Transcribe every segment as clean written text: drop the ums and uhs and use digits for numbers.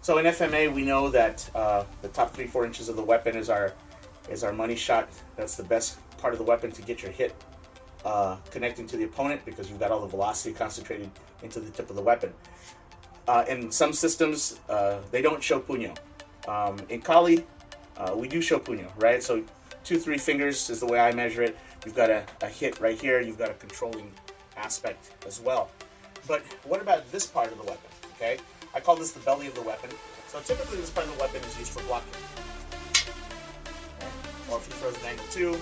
So in FMA, we know that the top 3-4 inches of the weapon is our money shot. That's the best part of the weapon to get your hit connecting to the opponent, because you've got all the velocity concentrated into the tip of the weapon. In some systems, they don't show puño. In Kali, we do show puño, right? So 2-3 fingers is the way I measure it. You've got a hit right here. You've got a controlling aspect as well. But what about this part of the weapon? Okay, I call this the belly of the weapon. So typically, this part of the weapon is used for blocking. Okay? Or if he throws an angle 2,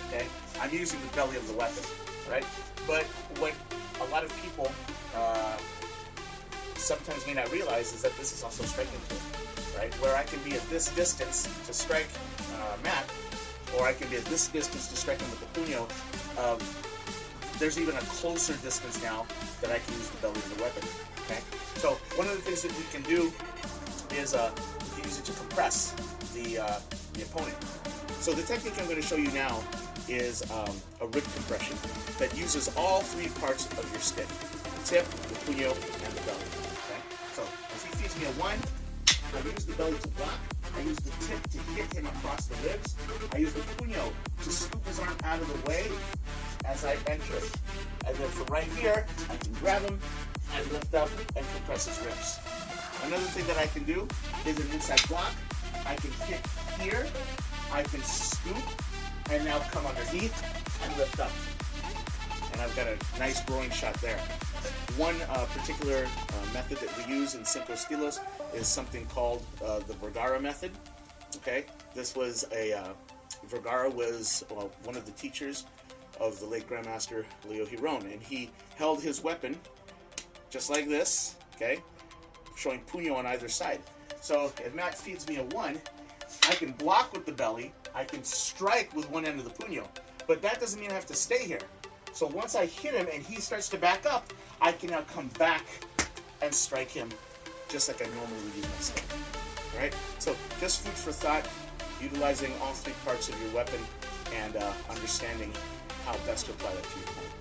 okay, I'm using the belly of the weapon, right? But what a lot of people sometimes may not realize is that this is also striking tool, right? Where I can be at this distance to strike Matt, or I can be at this distance to strike him with the puño. There's even a closer distance now that I can use the belly of the weapon. Okay, so one of the things that we can do is we can use it to compress the opponent. So the technique I'm going to show you now is a rib compression that uses all 3 parts of your stick: the tip, the puño, and the belly. Okay, so as he feeds me a 1, I use the belly to block. I use the tip to hit him across the ribs. I use the puño to scoop his arm out of the way as I enter. And then from right here, I can grab him and lift up and compress his ribs. Another thing that I can do is an inside block. I can hit here, I can scoop, and now come underneath and lift up. And I've got a nice groin shot there. One particular method that we use in Cinco Estilos is something called the Vergara method. Okay, this was Vergara was one of the teachers of the late Grandmaster Leo Giron, and he held his weapon just like this, okay, showing puño on either side. So if Matt feeds me a 1, I can block with the belly, I can strike with one end of the puño, but that doesn't mean I have to stay here. So once I hit him and he starts to back up, I can now come back and strike him just like I normally would use my stick. All right? So just food for thought, utilizing all 3 parts of your weapon and understanding how best to apply that to your opponent.